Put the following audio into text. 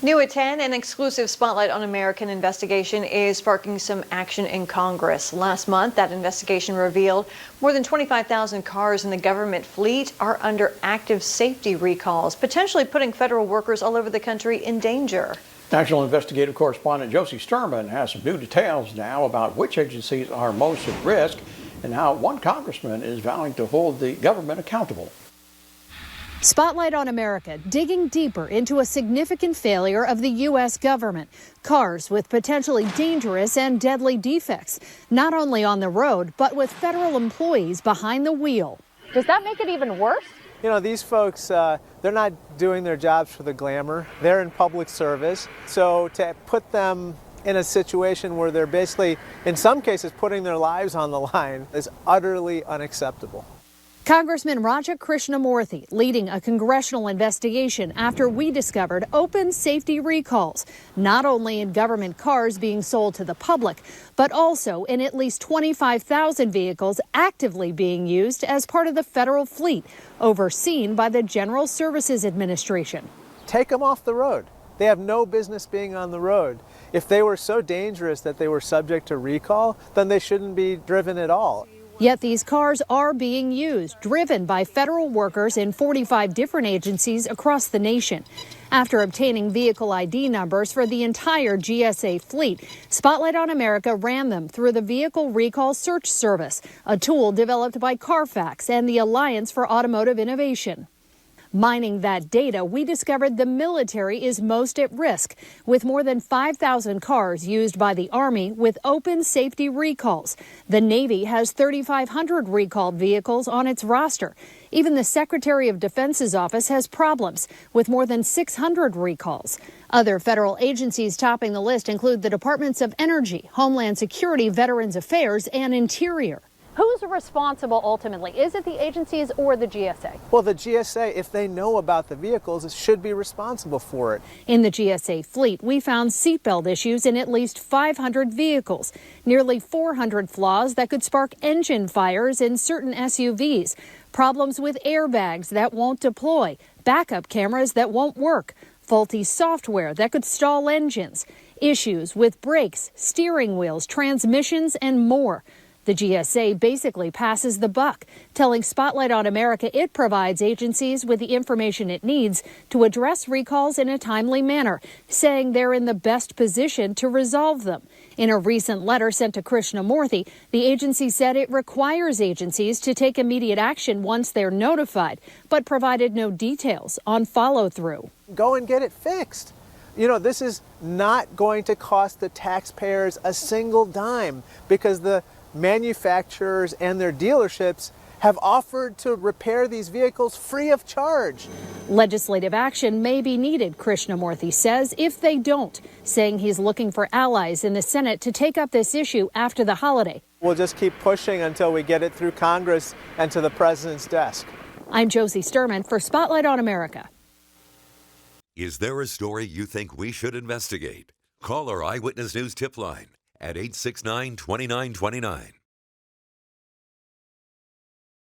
New at 10, an exclusive Spotlight on American investigation is sparking some action in Congress. Last month, that investigation revealed more than 25,000 cars in the government fleet are under active safety recalls, potentially putting federal workers all over the country in danger. National investigative correspondent Josie Sturman has some new details now about which agencies are most at risk and how one congressman is vowing to hold the government accountable. Spotlight on America, digging deeper into a significant failure of the U.S. government. Cars with potentially dangerous and deadly defects, not only on the road, but with federal employees behind the wheel. Does that make it even worse? You know, these folks, they're not doing their jobs for the glamour. They're in public service. So to put them in a situation where they're basically, in some cases, putting their lives on the line is utterly unacceptable. Congressman Raja Krishnamurthy leading a congressional investigation after we discovered open safety recalls, not only in government cars being sold to the public, but also in at least 25,000 vehicles actively being used as part of the federal fleet, overseen by the General Services Administration. Take them off the road. They have no business being on the road. If they were so dangerous that they were subject to recall, then they shouldn't be driven at all. Yet these cars are being used, driven by federal workers in 45 different agencies across the nation. After obtaining vehicle ID numbers for the entire GSA fleet, Spotlight on America ran them through the Vehicle Recall Search Service, a tool developed by Carfax and the Alliance for Automotive Innovation. Mining that data, we discovered the military is most at risk, with more than 5,000 cars used by the Army with open safety recalls. The Navy has 3,500 recalled vehicles on its roster. Even the Secretary of Defense's office has problems, with more than 600 recalls. Other federal agencies topping the list include the Departments of Energy, Homeland Security, Veterans Affairs, and Interior. Who's responsible ultimately? Is it the agencies or the GSA? Well, the GSA, if they know about the vehicles, should be responsible for it. In the GSA fleet, we found seatbelt issues in at least 500 vehicles, nearly 400 flaws that could spark engine fires in certain SUVs, problems with airbags that won't deploy, backup cameras that won't work, faulty software that could stall engines, issues with brakes, steering wheels, transmissions, and more. The GSA basically passes the buck, telling Spotlight on America it provides agencies with the information it needs to address recalls in a timely manner, saying they're in the best position to resolve them. In a recent letter sent to Krishnamurthy, the agency said it requires agencies to take immediate action once they're notified, but provided no details on follow-through. Go and get it fixed. You know, this is not going to cost the taxpayers a single dime because the manufacturers and their dealerships have offered to repair these vehicles free of charge. Legislative action may be needed, Krishnamurthy says, if they don't, saying he's looking for allies in the Senate to take up this issue after the holiday. We'll just keep pushing until we get it through Congress and to the president's desk. I'm Josie Sturman for Spotlight on America. Is there a story you think we should investigate? Call our Eyewitness News tip line at 869-2929.